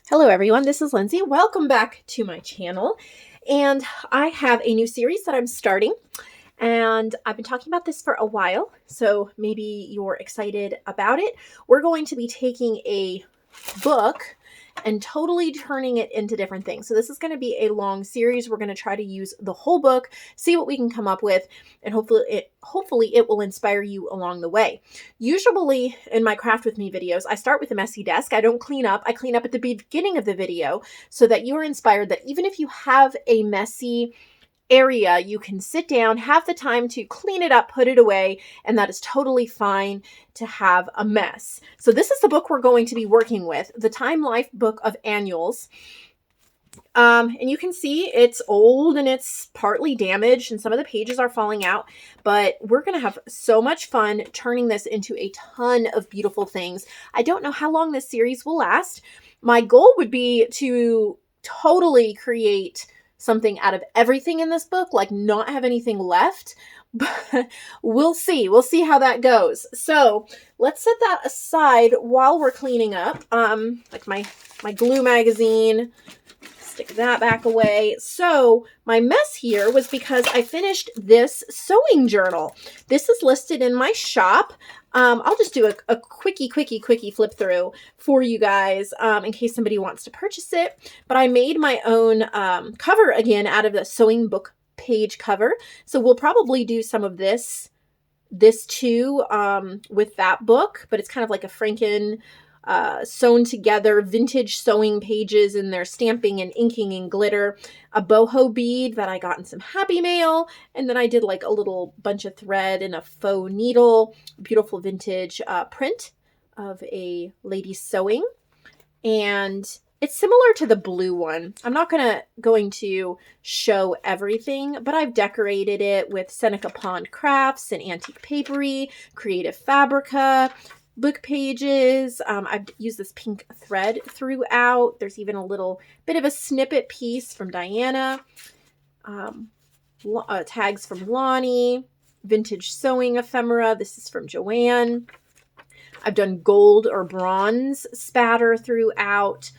Hello everyone, this is Lindsay. Welcome back to my channel. And I have a new series that I'm starting. And I've been talking about this for a while, so maybe you're excited about it. We're going to be taking a book and totally turning it into different things. So this is going to be a long series. We're going to try to use the whole book, see what we can come up with, and hopefully it will inspire you along the way. Usually in my craft with me videos, I start with a messy desk. I don't clean up. I clean up at the beginning of the video so that you are inspired that even if you have a messy area, you can sit down, have the time to clean it up, put it away, and that is totally fine to have a mess. So this is the book we're going to be working with, the Time Life Book of Annuals. And you can see it's old and it's partly damaged and some of the pages are falling out, but we're going to have so much fun turning this into a ton of beautiful things. I don't know how long this series will last. My goal would be to totally create something out of everything in this book, like not have anything left, but we'll see. We'll see how that goes. So let's set that aside while we're cleaning up. Like my glue magazine, stick that back away. So my mess here was because I finished this sewing journal. This is listed in my shop. I'll just do a quickie flip through for you guys in case somebody wants to purchase it. But I made my own cover again out of the sewing book page cover. So we'll probably do some of this too with that book, but it's kind of like a Franken sewn together vintage sewing pages, and they're stamping and inking and glitter, a boho bead that I got in some Happy Mail, and then I did like a little bunch of thread and a faux needle, beautiful vintage print of a lady sewing. And it's similar to the blue one. I'm not going to show everything, but I've decorated it with Seneca Pond crafts and antique papery, creative fabrica, book pages. I've used this pink thread throughout. There's even a little bit of a snippet piece from Diana, tags from Lonnie, vintage sewing ephemera. This is from Joanne. I've done gold or bronze spatter throughout.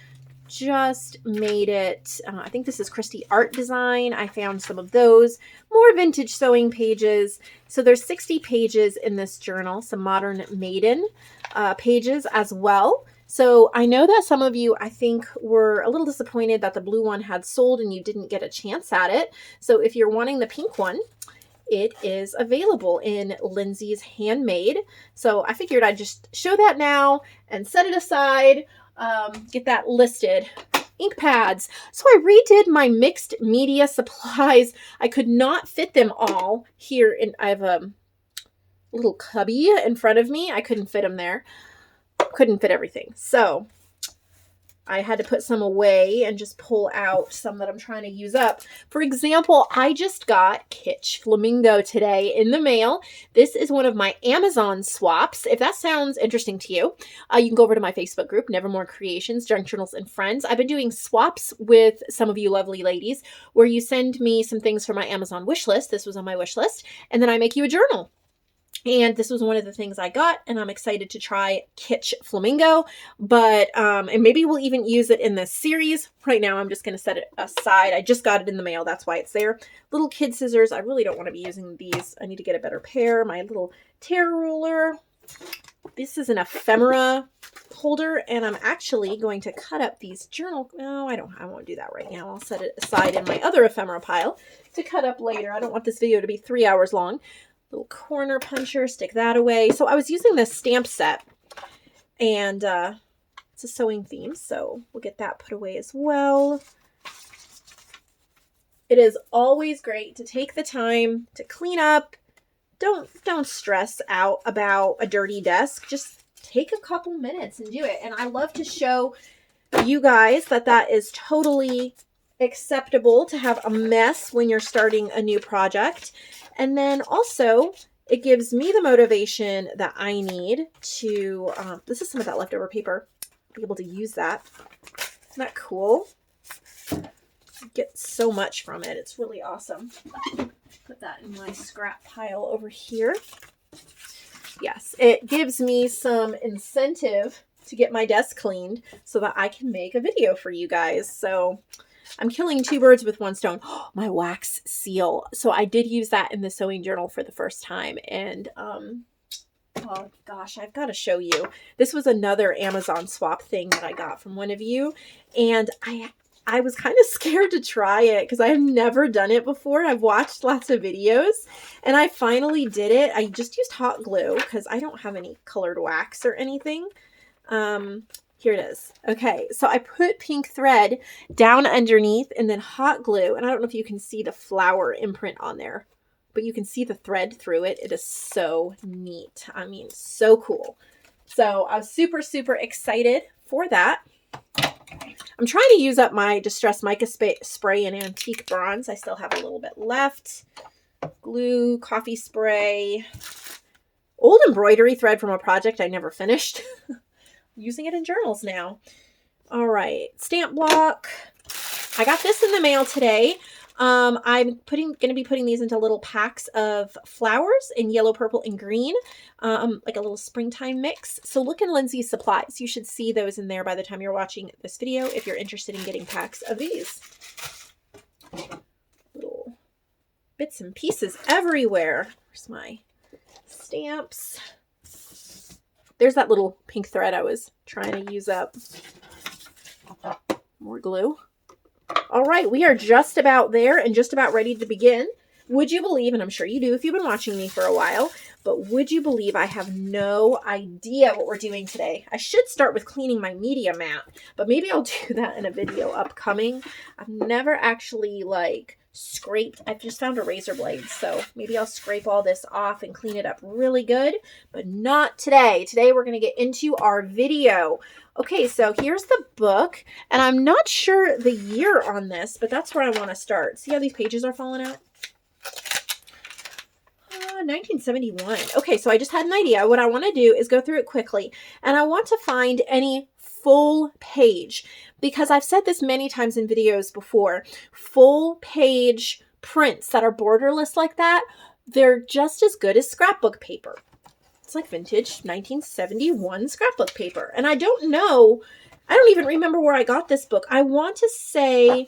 Just made it. I think this is Christy Art Design. I found some of those. More vintage sewing pages. So there's 60 pages in this journal. Some Modern Maiden pages as well. So I know that some of you, I think, were a little disappointed that the blue one had sold and you didn't get a chance at it. So if you're wanting the pink one, it is available in Lindsay's Handmade. So I figured I'd just show that now and set it aside. Get that listed. Ink pads. So I redid my mixed media supplies. I could not fit them all here. I have a little cubby in front of me. I couldn't fit them there. Couldn't fit everything. So I had to put some away and just pull out some that I'm trying to use up. For example, I just got Kitsch Flamingo today in the mail. This is one of my Amazon swaps. If that sounds interesting to you, you can go over to my Facebook group, Nevermore Creations, Junk Journals, and Friends. I've been doing swaps with some of you lovely ladies where you send me some things from my Amazon wish list. This was on my wish list. And then I make you a journal. And this was one of the things I got, and I'm excited to try Kitsch Flamingo, but, and maybe we'll even use it in this series. Right now, I'm just going to set it aside. I just got it in the mail. That's why it's there. Little kid scissors. I really don't want to be using these. I need to get a better pair. My little tear ruler. This is an ephemera holder, and I'm actually going to cut up these journal. No, I won't do that right now. I'll set it aside in my other ephemera pile to cut up later. I don't want this video to be 3 hours long. Little corner puncher, stick that away. So I was using this stamp set, and it's a sewing theme, so we'll get that put away as well. It is always great to take the time to clean up. Don't stress out about a dirty desk. Just take a couple minutes and do it. And I love to show you guys that that is totally acceptable to have a mess when you're starting a new project. And then also, it gives me the motivation that I need to, this is some of that leftover paper, be able to use that. Isn't that cool? Get so much from it. It's really awesome. Put that in my scrap pile over here. Yes, it gives me some incentive to get my desk cleaned so that I can make a video for you guys. So I'm killing two birds with one stone. Oh, my wax seal. So I did use that in the sewing journal for the first time. And, oh gosh, I've got to show you. This was another Amazon swap thing that I got from one of you. And I was kind of scared to try it because I have never done it before. I've watched lots of videos and I finally did it. I just used hot glue because I don't have any colored wax or anything. Here it is. Okay, so I put pink thread down underneath and then hot glue. And I don't know if you can see the flower imprint on there, but you can see the thread through it. It is so neat. I mean, so cool. So I was super, super excited for that. I'm trying to use up my Distress Mica spray in Antique Bronze. I still have a little bit left. Glue, coffee spray, old embroidery thread from a project I never finished. Using it in journals now. All right, stamp block. I got this in the mail today. I'm going to be putting these into little packs of flowers in yellow, purple, and green, like a little springtime mix. So look in Lindsay's Supplies. You should see those in there by the time you're watching this video if you're interested in getting packs of these. Little bits and pieces everywhere. Where's my stamps? There's that little pink thread I was trying to use up. More glue. All right, we are just about there and just about ready to begin. Would you believe, and I'm sure you do if you've been watching me for a while, but would you believe I have no idea what we're doing today? I should start with cleaning my media mat, but maybe I'll do that in a video upcoming. I've never actually scraped. I've just found a razor blade, so maybe I'll scrape all this off and clean it up really good, but not today. Today we're going to get into our video. Okay, so here's the book, and I'm not sure the year on this, but that's where I want to start. See how these pages are falling out? 1971. Okay, so I just had an idea. What I want to do is go through it quickly, and I want to find any full page, because I've said this many times in videos before, full page prints that are borderless like that, they're just as good as scrapbook paper. It's like vintage 1971 scrapbook paper. And I don't know, I don't even remember where I got this book. I want to say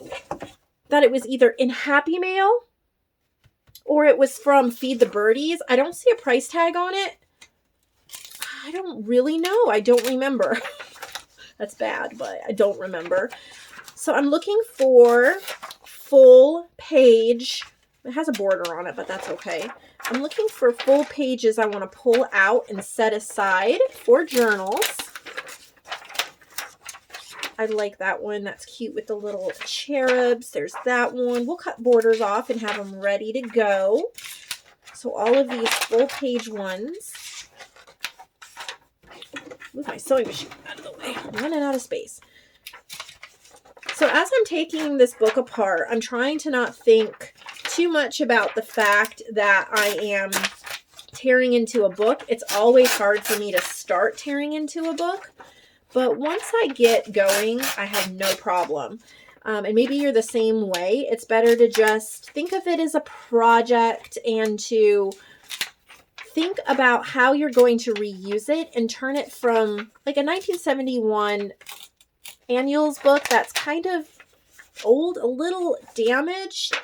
that it was either in Happy Mail or it was from Feed the Birdies. I don't see a price tag on it. I don't really know. I don't remember. That's bad, but I don't remember. So I'm looking for full page. It has a border on it, but that's okay. I'm looking for full pages I want to pull out and set aside for journals. I like that one. That's cute with the little cherubs. There's that one. We'll cut borders off and have them ready to go. So all of these full page ones. Move my sewing machine out of the way. I'm running out of space. So as I'm taking this book apart, I'm trying to not think too much about the fact that I am tearing into a book. It's always hard for me to start tearing into a book, but once I get going, I have no problem. And maybe you're the same way. It's better to just think of it as a project and to think about how you're going to reuse it and turn it from like a 1971 annuals book that's kind of old, a little damaged,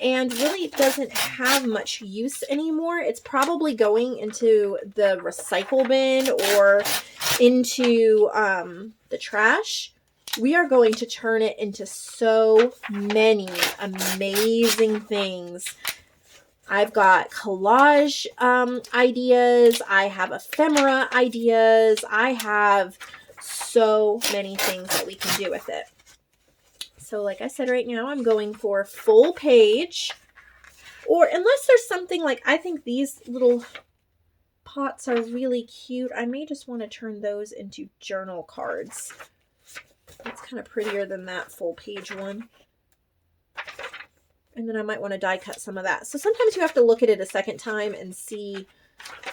and really doesn't have much use anymore. It's probably going into the recycle bin or into the trash. We are going to turn it into so many amazing things. I've got collage ideas. I have ephemera ideas. I have so many things that we can do with it. So like I said, right now I'm going for full page, or unless there's something like, I think these little pots are really cute. I may just want to turn those into journal cards. It's kind of prettier than that full page one. And then I might want to die cut some of that. So sometimes you have to look at it a second time and see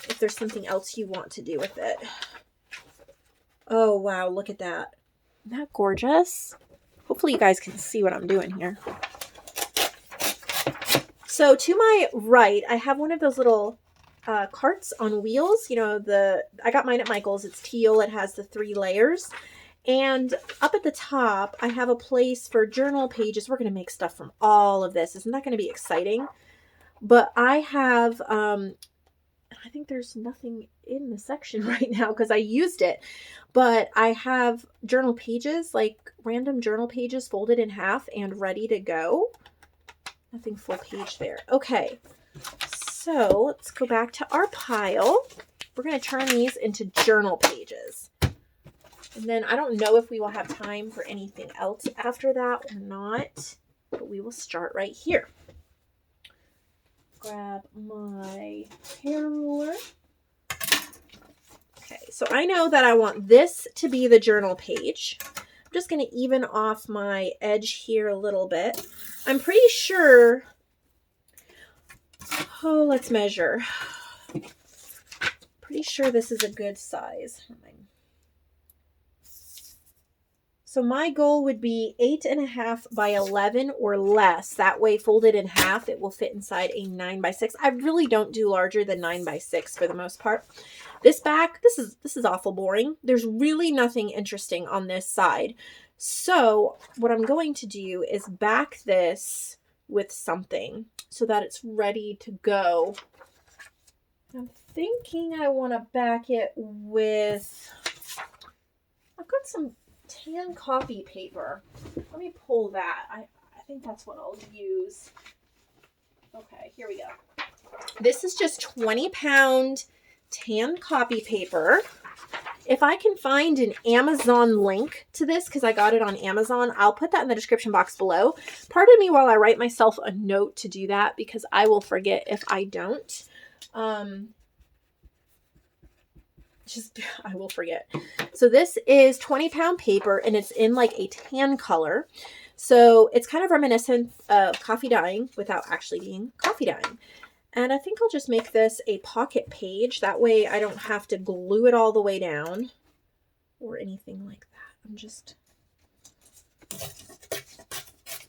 if there's something else you want to do with it. Oh, wow. Look at that. Isn't that gorgeous? Hopefully you guys can see what I'm doing here. So to my right, I have one of those little carts on wheels. You know, I got mine at Michael's. It's teal. It has the 3 layers. And up at the top, I have a place for journal pages. We're going to make stuff from all of this. Isn't that going to be exciting? But I have, I think there's nothing in the section right now because I used it. But I have journal pages, like random journal pages folded in half and ready to go. Nothing full page there. Okay, so let's go back to our pile. We're going to turn these into journal pages. And then I don't know if we will have time for anything else after that or not, but we will start right here. Grab my hair ruler. Okay, so I know that I want this to be the journal page. I'm just going to even off my edge here a little bit. I'm pretty sure, let's measure. Pretty sure this is a good size. So my goal would be 8.5 by 11 or less. That way, folded in half, it will fit inside a 9 by 6. I really don't do larger than 9 by 6 for the most part. This back, this is awful boring. There's really nothing interesting on this side. So what I'm going to do is back this with something so that it's ready to go. I'm thinking I want to back it with, I've got some tan copy paper. Let me pull that. I think that's what I'll use. Okay, here we go. This is just 20-pound tan copy paper. If I can find an Amazon link to this, because I got it on Amazon, I'll put that in the description box below. Pardon me while I write myself a note to do that, because I will forget if I don't. I will forget. So this is 20-pound paper, and it's in like a tan color. So it's kind of reminiscent of coffee dyeing without actually being coffee dyeing. And I think I'll just make this a pocket page. That way I don't have to glue it all the way down or anything like that. I'm just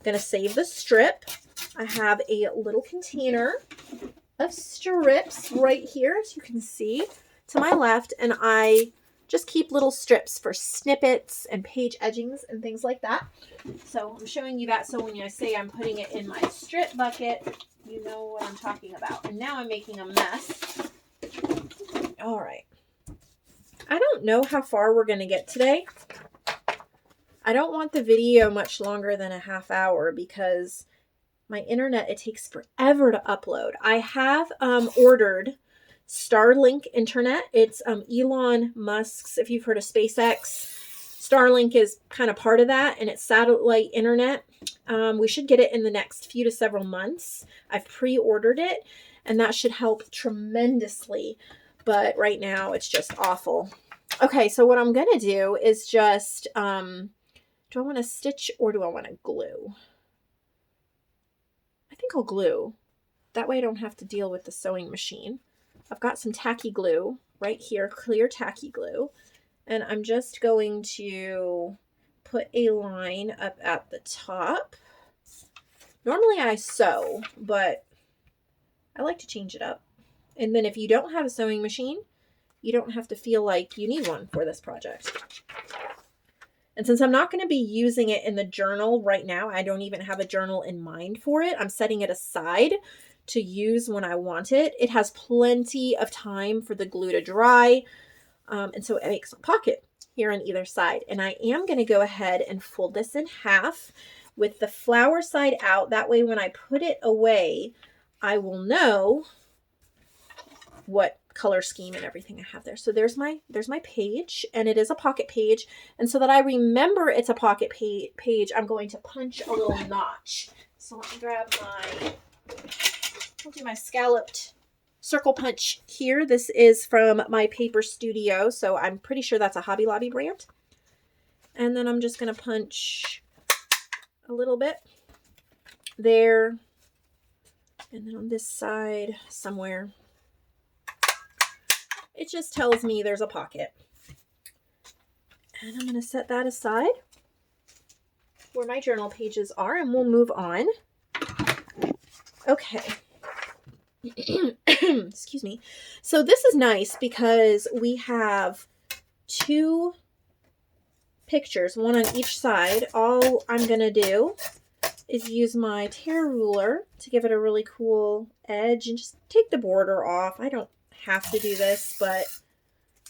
gonna save the strip. I have a little container of strips right here, as you can see, to my left, and I just keep little strips for snippets and page edgings and things like that. So I'm showing you that so when I say I'm putting it in my strip bucket, you know what I'm talking about. And now I'm making a mess. All right. I don't know how far we're going to get today. I don't want the video much longer than a half hour because my internet, it takes forever to upload. I have ordered Starlink internet. It's Elon Musk's, if you've heard of SpaceX, Starlink is kind of part of that, and it's satellite internet. We should get it in the next few to several months. I've pre-ordered it, and that should help tremendously, but right now it's just awful. Okay, so what I'm going to do is just, do I want to stitch or do I want to glue? I think I'll glue. That way I don't have to deal with the sewing machine. I've got some tacky glue right here, clear tacky glue, and I'm just going to put a line up at the top. Normally I sew, but I like to change it up. And then if you don't have a sewing machine, you don't have to feel like you need one for this project. And since I'm not going to be using it in the journal right now, I don't even have a journal in mind for it. I'm setting it aside to use when I want it. It has plenty of time for the glue to dry. And so it makes a pocket here on either side. And I am going to go ahead and fold this in half with the flower side out. That way when I put it away, I will know what color scheme and everything I have there. So there's my page, and it is a pocket page. And so that I remember it's a pocket page, I'm going to punch a little notch. So let me grab I'll do my scalloped circle punch here. This is from my Paper Studio, so I'm pretty sure that's a Hobby Lobby brand. And then I'm just going to punch a little bit there, and then on this side somewhere. It just tells me there's a pocket. And I'm going to set that aside where my journal pages are, and we'll move on. Okay. Excuse me. So this is nice because we have 2 pictures, one on each side. All I'm going to do is use my tear ruler to give it a really cool edge and just take the border off. I don't have to do this, but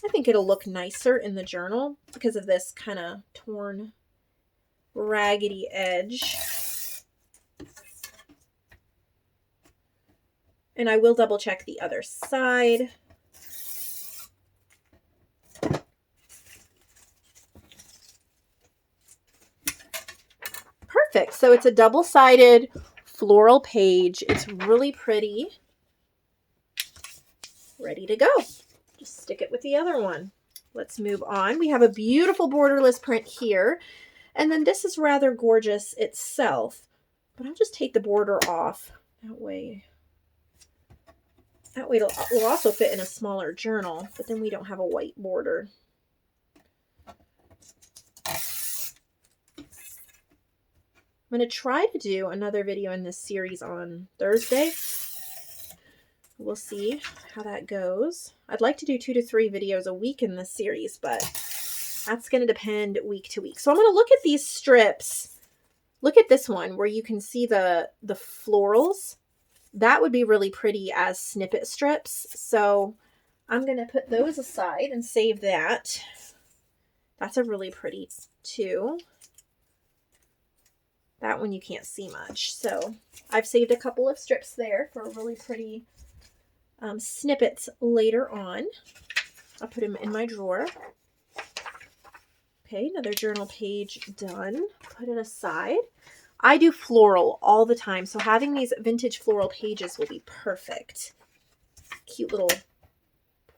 I think it'll look nicer in the journal because of this kind of torn, raggedy edge. And I will double check the other side. Perfect. So it's a double-sided floral page. It's really pretty. Ready to go. Just stick it with the other one. Let's move on. We have a beautiful borderless print here. And then this is rather gorgeous itself. But I'll just take the border off. That way it'll also fit in a smaller journal, but then we don't have a white border. I'm going to try to do another video in this series on Thursday. We'll see how that goes. I'd like to do 2 to 3 videos a week in this series, but that's going to depend week to week. So I'm going to look at these strips. Look at this one where you can see the florals. That would be really pretty as snippet strips. So I'm going to put those aside and save that. That's a really pretty too. That one you can't see much. So I've saved a couple of strips there for really pretty snippets later on. I'll put them in my drawer. Okay, another journal page done. Put it aside. I do floral all the time, so having these vintage floral pages will be perfect. Cute little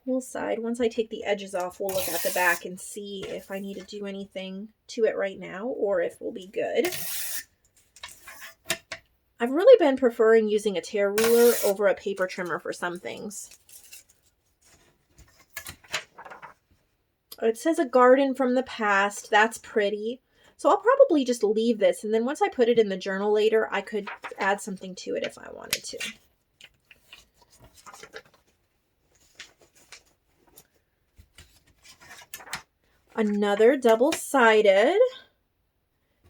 poolside. Once I take the edges off, we'll look at the back and see if I need to do anything to it right now or if we'll be good. I've really been preferring using a tear ruler over a paper trimmer for some things. It says a garden from the past. That's pretty. So I'll probably just leave this, and then once I put it in the journal later, I could add something to it if I wanted to. Another double-sided.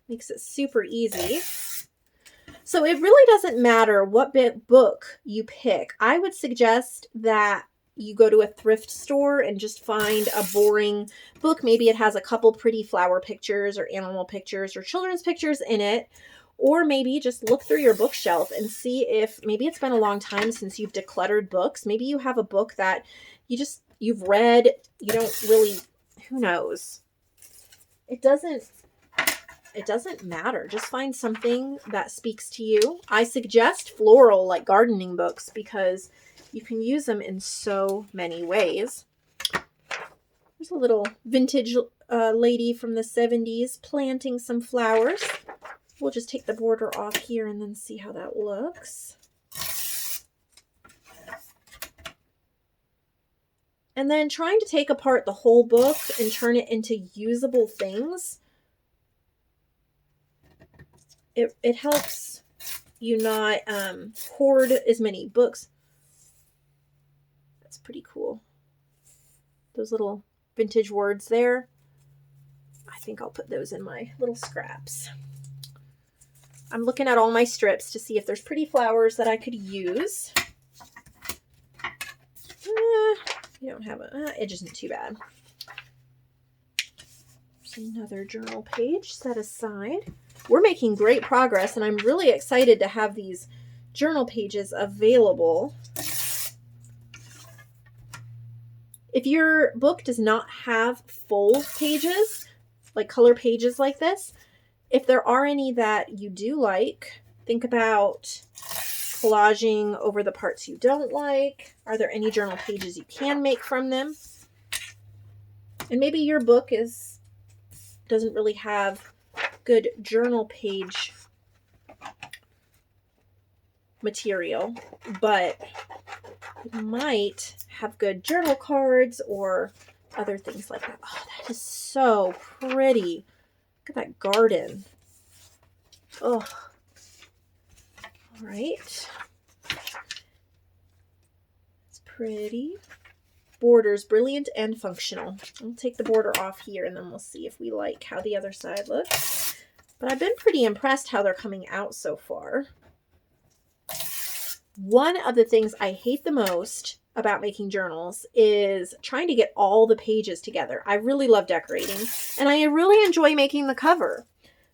Makes it super easy. So it really doesn't matter what book you pick. I would suggest that you go to a thrift store and just find a boring book. Maybe it has a couple pretty flower pictures or animal pictures or children's pictures in it. Or maybe just look through your bookshelf and see if maybe it's been a long time since you've decluttered books. Maybe you have a book that you've read, you don't really, who knows? It doesn't matter. Just find something that speaks to you. I suggest floral, like gardening books, because you can use them in so many ways. There's a little vintage lady from the 70s planting some flowers. We'll just take the border off here and then see how that looks. And then trying to take apart the whole book and turn it into usable things. It helps you not hoard as many books. That's pretty cool. Those little vintage words there. I think I'll put those in my little scraps. I'm looking at all my strips to see if there's pretty flowers that I could use. You don't have edge isn't too bad. There's another journal page set aside. We're making great progress, and I'm really excited to have these journal pages available. If your book does not have full pages, like color pages like this, if there are any that you do like, think about collaging over the parts you don't like. Are there any journal pages you can make from them? And maybe your book doesn't really have good journal page material, but it might have good journal cards or other things like that. Oh, that is so pretty. Look at that garden. Oh, all right. Pretty. Borders, brilliant and functional. I'll take the border off here and then we'll see if we like how the other side looks. But I've been pretty impressed how they're coming out so far. One of the things I hate the most about making journals is trying to get all the pages together. I really love decorating and I really enjoy making the cover,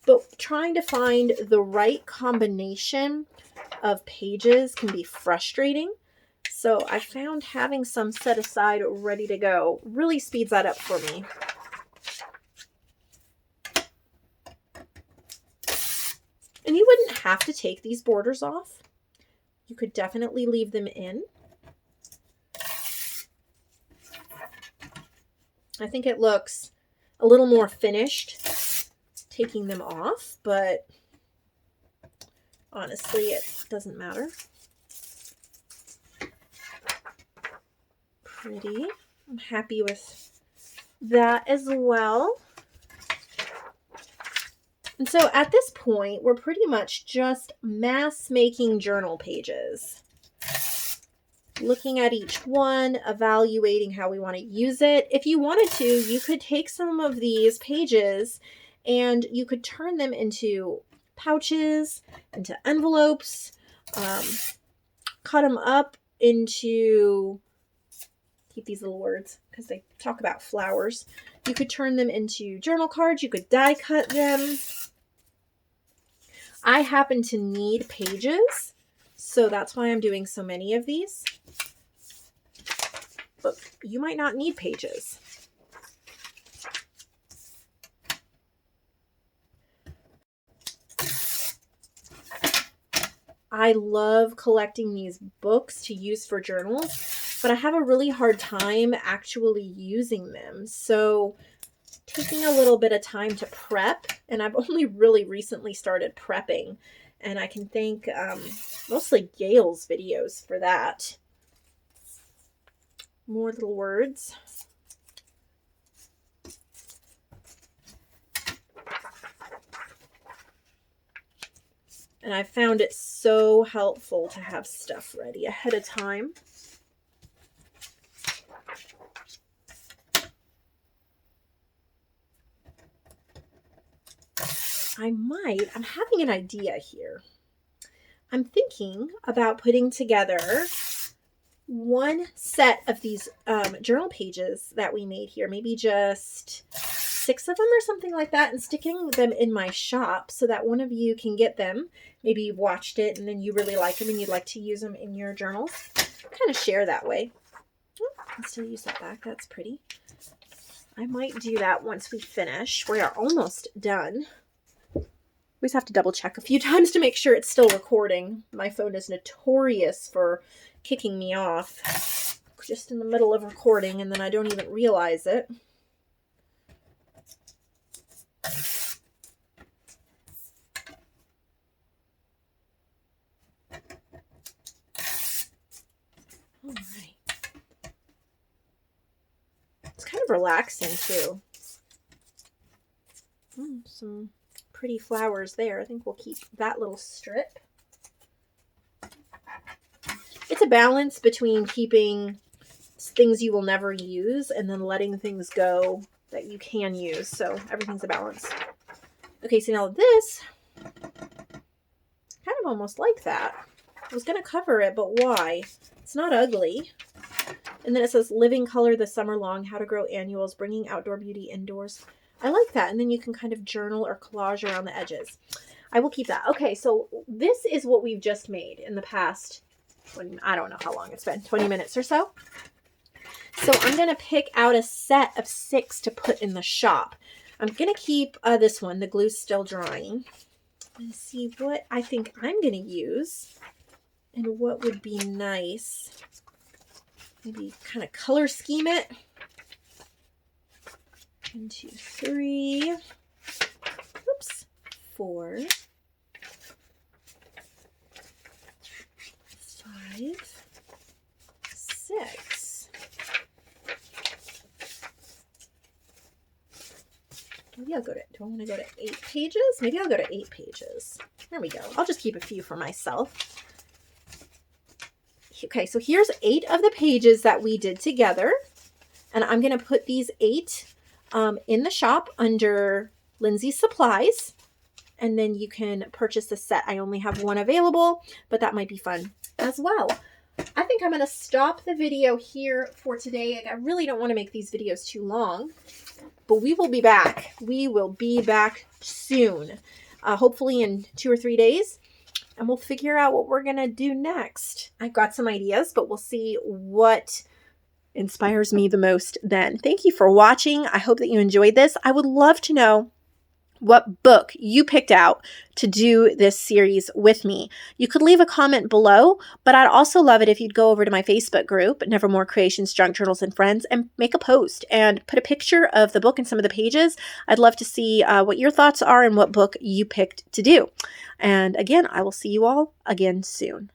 but trying to find the right combination of pages can be frustrating. So I found having some set aside ready to go really speeds that up for me. And you wouldn't have to take these borders off. You could definitely leave them in. I think it looks a little more finished taking them off, but honestly, it doesn't matter. Pretty. I'm happy with that as well. And so at this point, we're pretty much just mass making journal pages. Looking at each one, evaluating how we want to use it. If you wanted to, you could take some of these pages and you could turn them into pouches, into envelopes, cut them up into, keep these little words because they talk about flowers. You could turn them into journal cards. You could die cut them. I happen to need pages, so that's why I'm doing so many of these. But you might not need pages. I love collecting these books to use for journals, but I have a really hard time actually using them. So taking a little bit of time to prep, and I've only really recently started prepping, and I can thank mostly Gail's videos for that. More little words. And I found it so helpful to have stuff ready ahead of time. I'm having an idea here. I'm thinking about putting together one set of these journal pages that we made here, maybe just 6 of them or something like that, and sticking them in my shop so that one of you can get them. Maybe you've watched it and then you really like them and you'd like to use them in your journals. Kind of share that way. Oh, I can still use that back. That's pretty. I might do that once we finish. We are almost done. We just have to double check a few times to make sure it's still recording. My phone is notorious for kicking me off just in the middle of recording and then I don't even realize it. All right. It's kind of relaxing too. Some pretty flowers there. I think we'll keep that little strip. It's a balance between keeping things you will never use and then letting things go that you can use. So everything's a balance. Okay, so now this, kind of almost like that. I was going to cover it, but why? It's not ugly. And then it says, living color the summer long, how to grow annuals, bringing outdoor beauty indoors. I like that. And then you can kind of journal or collage around the edges. I will keep that. Okay, so this is what we've just made in the past, I don't know how long it's been, 20 minutes or so. So I'm going to pick out a set of 6 to put in the shop. I'm going to keep this one, the glue's still drying, and see what I think I'm going to use and what would be nice. Maybe kind of color scheme it. 1, 2, 3. Oops. 4. 5. 6. Maybe I'll go to, do I want to go to 8 pages? Maybe I'll go to 8 pages. There we go. I'll just keep a few for myself. Okay, so here's 8 of the pages that we did together. And I'm going to put these 8 in the shop under Lindsay's Supplies. And then you can purchase the set. I only have one available, but that might be fun as well. I think I'm going to stop the video here for today. I really don't want to make these videos too long, but we will be back. We will be back soon, hopefully in 2 or 3 days, and we'll figure out what we're going to do next. I've got some ideas, but we'll see what inspires me the most then. Thank you for watching. I hope that you enjoyed this. I would love to know what book you picked out to do this series with me. You could leave a comment below, but I'd also love it if you'd go over to my Facebook group, Nevermore Creations, Junk Journals, and Friends, and make a post and put a picture of the book and some of the pages. I'd love to see what your thoughts are and what book you picked to do. And again, I will see you all again soon.